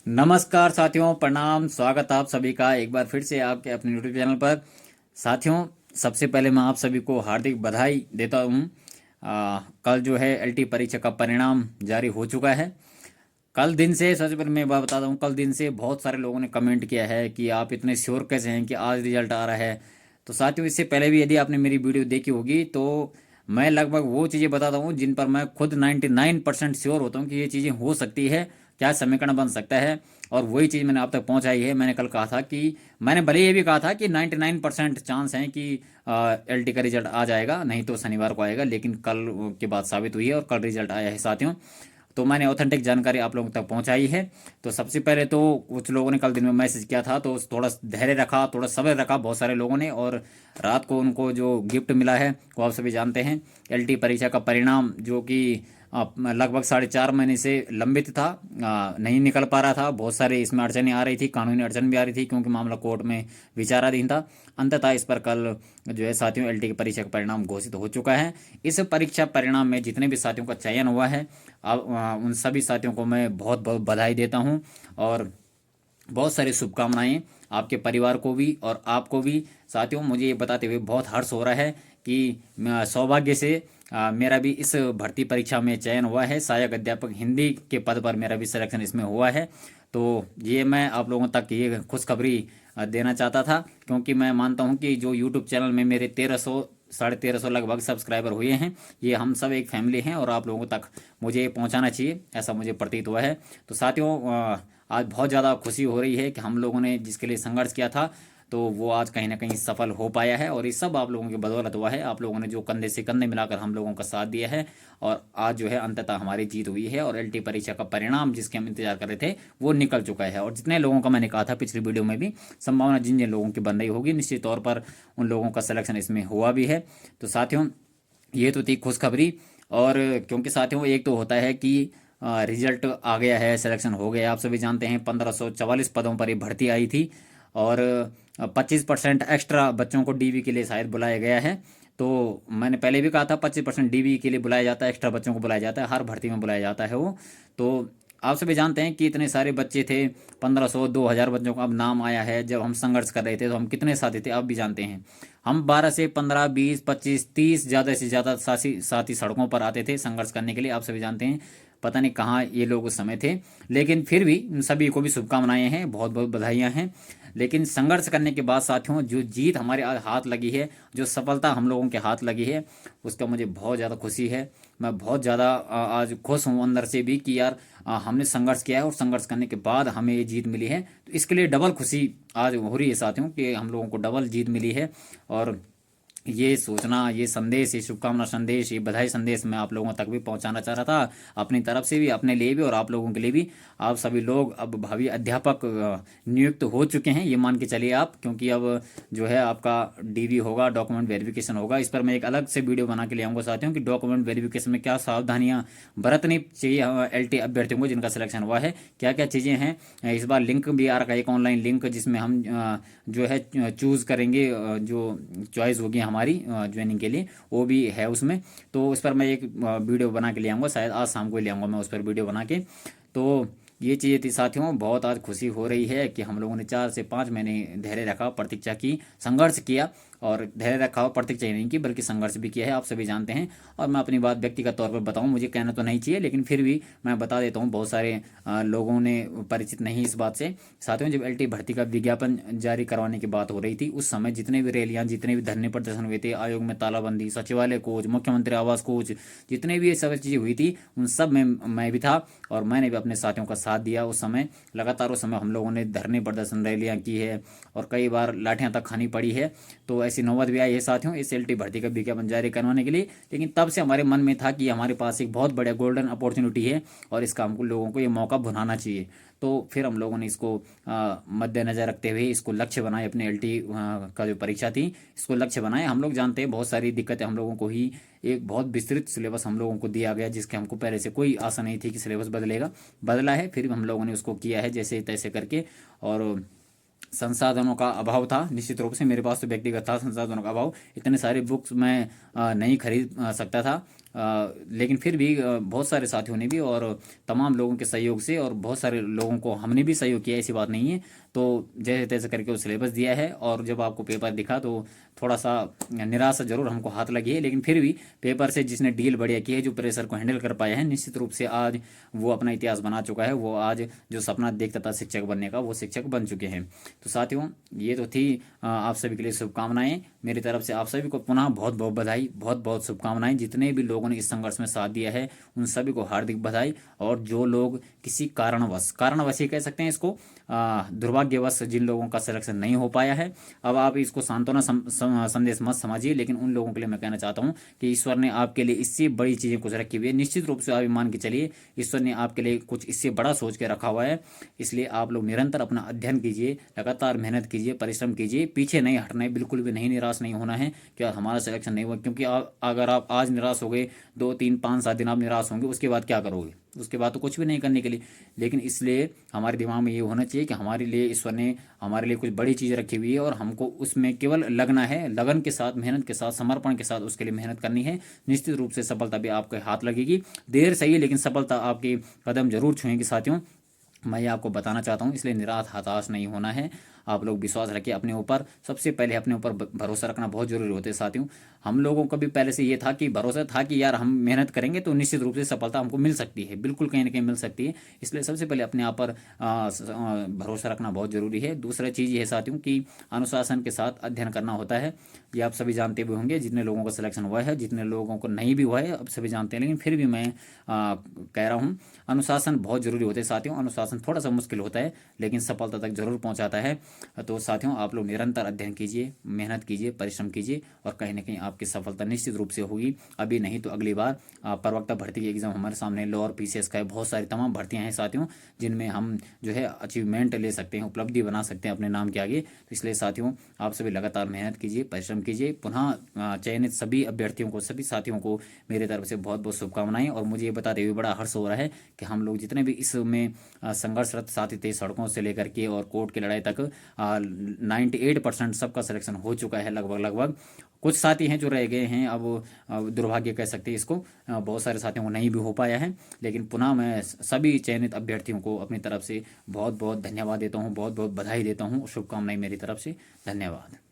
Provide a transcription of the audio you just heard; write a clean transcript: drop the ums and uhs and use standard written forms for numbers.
नमस्कार साथियों, प्रणाम। स्वागत आप सभी का एक बार फिर से आपके अपने यूट्यूब चैनल पर। साथियों, सबसे पहले मैं आप सभी को हार्दिक बधाई देता हूँ। कल जो है एलटी परीक्षा का परिणाम जारी हो चुका है। कल दिन से सबसे पहले मैं बात बताता हूँ, कल दिन से बहुत सारे लोगों ने कमेंट किया है कि आप इतने श्योर कैसे हैं कि आज रिजल्ट आ रहा है। तो साथियों, इससे पहले भी यदि आपने मेरी वीडियो देखी होगी तो मैं लगभग वो चीज़ें बताता हूँ जिन पर मैं खुद 99% श्योर होता हूँ कि ये चीज़ें हो सकती है, क्या समीकरण बन सकता है। और वही चीज़ मैंने आप तक पहुँचाई है। मैंने कल कहा था कि मैंने भले ये भी कहा था कि 99% चांस हैं कि एलटी का रिजल्ट आ जाएगा, नहीं तो शनिवार को आएगा, लेकिन कल के बाद साबित हुई है और कल रिजल्ट आया है साथियों। तो मैंने ऑथेंटिक जानकारी आप लोगों तक पहुंचाई है। तो सबसे पहले तो कुछ लोगों ने कल दिन में मैसेज किया था, तो थोड़ा धैर्य रखा, थोड़ा सब्र रखा बहुत सारे लोगों ने, और रात को उनको जो गिफ्ट मिला है वो आप सभी जानते हैं। एलटी परीक्षा का परिणाम जो कि लगभग 4.5 महीने से लंबित था, नहीं निकल पा रहा था। बहुत सारे इसमें अड़चनें आ रही थी, कानूनी अड़चन भी आ रही थी क्योंकि मामला कोर्ट में विचाराधीन था। अंततः इस पर कल जो है साथियों एलटी की परीक्षा का परिणाम घोषित हो चुका है। इस परीक्षा परिणाम में जितने भी साथियों का चयन हुआ है, अब उन सभी साथियों को मैं बहुत बहुत बधाई देता हूं, और बहुत सारी शुभकामनाएं आपके परिवार को भी और आपको भी। साथियों, मुझे ये बताते हुए बहुत हर्ष हो रहा है कि सौभाग्य से मेरा भी इस भर्ती परीक्षा में चयन हुआ है। सहायक अध्यापक हिंदी के पद पर मेरा भी सिलेक्शन इसमें हुआ है। तो ये मैं आप लोगों तक ये खुशखबरी देना चाहता था, क्योंकि मैं मानता हूँ कि जो यूट्यूब चैनल में मेरे 1300 1350 लगभग सब्सक्राइबर हुए हैं, ये हम सब एक फैमिली हैं और आप लोगों तक मुझे पहुंचाना चाहिए, ऐसा मुझे प्रतीत हुआ है। तो साथियों, आज बहुत ज़्यादा खुशी हो रही है कि हम लोगों ने जिसके लिए संघर्ष किया था तो वो आज कहीं ना कहीं सफल हो पाया है, और ये सब आप लोगों की बदौलत हुआ है। आप लोगों ने जो कंधे से कंधे मिलाकर हम लोगों का साथ दिया है, और आज जो है अंततः हमारी जीत हुई है, और एलटी परीक्षा का परिणाम जिसके हम इंतजार कर रहे थे वो निकल चुका है। और जितने लोगों का मैंने कहा था पिछली वीडियो में भी, संभावना जिन जिन लोगों की बन रही होगी, निश्चित तौर पर उन लोगों का सिलेक्शन इसमें हुआ भी है। तो साथियों, ये तो थी खुशखबरी। और क्योंकि साथियों, एक तो होता है कि रिजल्ट आ गया है, सिलेक्शन हो गया। आप सभी जानते हैं 1544 पदों पर ये भर्ती आई थी, और 25% एक्स्ट्रा बच्चों को डीवी के लिए शायद बुलाया गया है। तो मैंने पहले भी कहा था 25% डीवी के लिए बुलाया जाता है, एक्स्ट्रा बच्चों को बुलाया जाता है, हर भर्ती में बुलाया जाता है वो। तो आप सभी जानते हैं कि इतने सारे बच्चे थे, 1500 2000 बच्चों का अब नाम आया है। जब हम संघर्ष कर रहे थे तो हम कितने साथी थे आप भी जानते हैं। हम 12 से 15 20 25 30 ज़्यादा से ज़्यादा साथी सड़कों पर आते थे संघर्ष करने के लिए। आप सभी जानते हैं, पता नहीं कहाँ ये लोग उस समय थे। लेकिन फिर भी उन सभी को भी शुभकामनाएं हैं, बहुत बहुत बधाइयाँ हैं। लेकिन संघर्ष करने के बाद साथियों, जो जीत हमारे आज हाथ लगी है, जो सफलता हम लोगों के हाथ लगी है, उसका मुझे बहुत ज़्यादा खुशी है। मैं बहुत ज़्यादा आज खुश हूँ अंदर से भी कि यार, हमने संघर्ष किया है और संघर्ष करने के बाद हमें ये जीत मिली है। तो इसके लिए डबल खुशी आज हो रही है साथियों कि हम लोगों को डबल जीत मिली है। और ये सूचना, ये संदेश, ये शुभकामना संदेश, ये बधाई संदेश मैं आप लोगों तक भी पहुंचाना चाह रहा था, अपनी तरफ से भी, अपने लिए भी और आप लोगों के लिए भी। आप सभी लोग अब भावी अध्यापक नियुक्त हो चुके हैं, ये मान के चलिए आप, क्योंकि अब जो है आपका डीवी होगा, डॉक्यूमेंट वेरिफिकेशन होगा। इस पर मैं एक अलग से वीडियो बना के ले आऊँगा साथियों कि डॉक्यूमेंट वेरिफिकेशन में क्या सावधानियाँ बरतनी चाहिए एलटी अभ्यर्थियों को जिनका सिलेक्शन हुआ है, क्या क्या चीज़ें हैं। इस बार लिंक भी आ रखा है, एक ऑनलाइन लिंक, जिसमें हम जो है चूज़ करेंगे, जो चॉइस होगी हमारी ज्वाइनिंग के लिए, वो भी है उसमें। तो उस पर मैं एक वीडियो बना के ले आऊँगा, शायद आज शाम को ले आऊँगा मैं उस पर वीडियो बना के। तो ये चीज़ें थी साथियों। बहुत आज खुशी हो रही है कि हम लोगों ने 4 से 5 महीने धैर्य रखा, प्रतीक्षा की, संघर्ष किया, और धैर्य रखा और प्रतीक्षा नहीं की बल्कि संघर्ष भी किया है, आप सभी जानते हैं। और मैं अपनी बात व्यक्तिगत तौर पर बताऊं, मुझे कहना तो नहीं चाहिए लेकिन फिर भी मैं बता देता हूं, बहुत सारे लोगों ने परिचित नहीं इस बात से। साथियों, जब एलटी भर्ती का विज्ञापन जारी करवाने की बात हो रही थी, उस समय जितने भी रैलियां, जितने भी धरने प्रदर्शन हुए थे, आयोग में तालाबंदी, सचिवालय कूच, मुख्यमंत्री आवास कूच, जितने भी ये सब चीज़ें हुई थी, उन सब में मैं भी था, और मैंने भी अपने साथियों का साथ दिया उस समय। लगातार उस समय हम लोगों ने धरने प्रदर्शन, रैलियां की है, और कई बार लाठियां तक खानी पड़ी है। तो ऐसी नौबत भी आई है साथियों इस एलटी भर्ती का विज्ञापन जारी करवाने के लिए। लेकिन तब से हमारे मन में था कि हमारे पास एक बहुत बड़ा गोल्डन अपॉर्चुनिटी है, और इसका हमको लोगों को ये मौका भुनाना चाहिए। तो फिर हम लोगों ने इसको मद्देनजर रखते हुए इसको लक्ष्य बनाए, अपने एलटी का जो परीक्षा थी इसको लक्ष्य बनाए। हम लोग जानते हैं बहुत सारी दिक्कतें हम लोगों को ही, एक बहुत विस्तृत सिलेबस हम लोगों को दिया गया, जिसके हमको पहले से कोई आशा नहीं थी कि सिलेबस बदलेगा, बदला है। फिर हम लोगों ने उसको किया है जैसे तैसे करके। और संसाधनों का अभाव था, निश्चित रूप से मेरे पास तो व्यक्तिगत था संसाधनों का अभाव। इतने सारे बुक्स मैं नहीं खरीद सकता था, लेकिन फिर भी बहुत सारे साथियों ने भी और तमाम लोगों के सहयोग से और बहुत सारे लोगों को हमने भी सहयोग किया, ऐसी बात नहीं है। तो जैसे तैसे करके वो सिलेबस दिया है, और जब आपको पेपर दिखा तो थोड़ा सा निराशा जरूर हमको हाथ लगी है, लेकिन फिर भी पेपर से जिसने डील बढ़िया की है, जो प्रेशर को हैंडल कर पाया है, निश्चित रूप से आज वो अपना इतिहास बना चुका है। वो आज जो सपना देखता था शिक्षक बनने का, वो शिक्षक बन चुके हैं। तो साथियों, ये तो थी आप सभी के लिए शुभकामनाएं मेरी तरफ से। आप सभी को पुनः बहुत बहुत बधाई, बहुत बहुत शुभकामनाएं। जितने भी लोगों ने इस संघर्ष में साथ दिया है उन सभी को हार्दिक बधाई। और जो लोग किसी कारणवश ही कह सकते हैं इसको, दुर्भाग्यवश जिन लोगों का सिलेक्शन नहीं हो पाया है, अब आप इसको सांत्वना संदेश मत समझिए, लेकिन उन लोगों के लिए मैं कहना चाहता हूँ कि ईश्वर ने आपके लिए इससे बड़ी चीज़ें कुछ रखी हुई है। निश्चित रूप से आप मान के चलिए, ईश्वर ने आपके लिए कुछ इससे बड़ा सोच के रखा हुआ है। इसलिए आप लोग निरंतर अपना अध्ययन कीजिए, लगातार मेहनत कीजिए, परिश्रम कीजिए, पीछे नहीं हटना है, बिल्कुल भी नहीं निराश नहीं होना है कि हमारा सिलेक्शन नहीं हुआ। क्योंकि अगर आप आज निराश हो गए, 2 3 5 7 दिन आप निराश होंगे, उसके बाद क्या करोगे? उसके बाद तो कुछ भी नहीं करने के लिए। लेकिन इसलिए हमारे दिमाग में ये होना चाहिए कि हमारे लिए ईश्वर ने हमारे लिए कुछ बड़ी चीज़ रखी हुई है, और हमको उसमें केवल लगना है, लगन के साथ, मेहनत के साथ, समर्पण के साथ उसके लिए मेहनत करनी है। निश्चित रूप से सफलता भी आपके हाथ लगेगी, देर सही है, लेकिन सफलता आपके कदम जरूर छुएंगी साथियों। मैं ये आपको बताना चाहता हूँ, इसलिए निराश हताश नहीं होना है। आप लोग विश्वास रखिए अपने ऊपर, सबसे पहले अपने ऊपर भरोसा रखना बहुत जरूरी होता है साथियों। हम लोगों का भी पहले से ये था कि भरोसा था कि यार हम मेहनत करेंगे तो निश्चित रूप से सफलता हमको मिल सकती है, बिल्कुल कहीं ना कहीं मिल सकती है। इसलिए सबसे पहले अपने आप पर भरोसा रखना बहुत जरूरी है। दूसरा चीज़ ये है साथियों कि अनुशासन के साथ अध्ययन करना होता है। ये आप सभी जानते भी होंगे, जितने लोगों का सिलेक्शन हुआ है, जितने लोगों को नहीं भी हुआ है, अब सभी जानते हैं। लेकिन फिर भी मैं कह रहा हूँ, अनुशासन बहुत जरूरी होता है साथियों। अनुशासन थोड़ा सा मुश्किल होता है, लेकिन सफलता तक जरूर पहुँचाता है। तो साथियों, आप लोग निरंतर अध्ययन कीजिए, मेहनत कीजिए, परिश्रम कीजिए, और कहीं ना कहीं आपकी सफलता निश्चित रूप से होगी। अभी नहीं तो अगली बार। प्रवक्ता भर्ती की एग्जाम हमारे सामने, लोअर पीसीएस का है, बहुत सारी तमाम भर्तियां हैं साथियों, जिनमें हम जो है अचीवमेंट ले सकते हैं, उपलब्धि बना सकते हैं अपने नाम के आगे। तो इसलिए साथियों, आप सभी लगातार मेहनत कीजिए, परिश्रम कीजिए। पुनः चयनित सभी अभ्यर्थियों को, सभी साथियों को मेरे तरफ से बहुत बहुत शुभकामनाएं। और मुझे ये बताते हुए बड़ा हर्ष हो रहा है कि हम लोग जितने भी इसमें संघर्षरत साथी थे, सड़कों से लेकर के और कोर्ट की लड़ाई तक, 98% सबका सिलेक्शन हो चुका है लगभग लगभग। कुछ साथी हैं जो रह गए हैं, अब दुर्भाग्य कह सकते हैं इसको, बहुत सारे साथियों को नहीं भी हो पाया है। लेकिन पुनः मैं सभी चयनित अभ्यर्थियों को अपनी तरफ से बहुत बहुत धन्यवाद देता हूँ, बहुत बहुत बधाई देता हूँ, शुभकामनाएं मेरी तरफ से। धन्यवाद।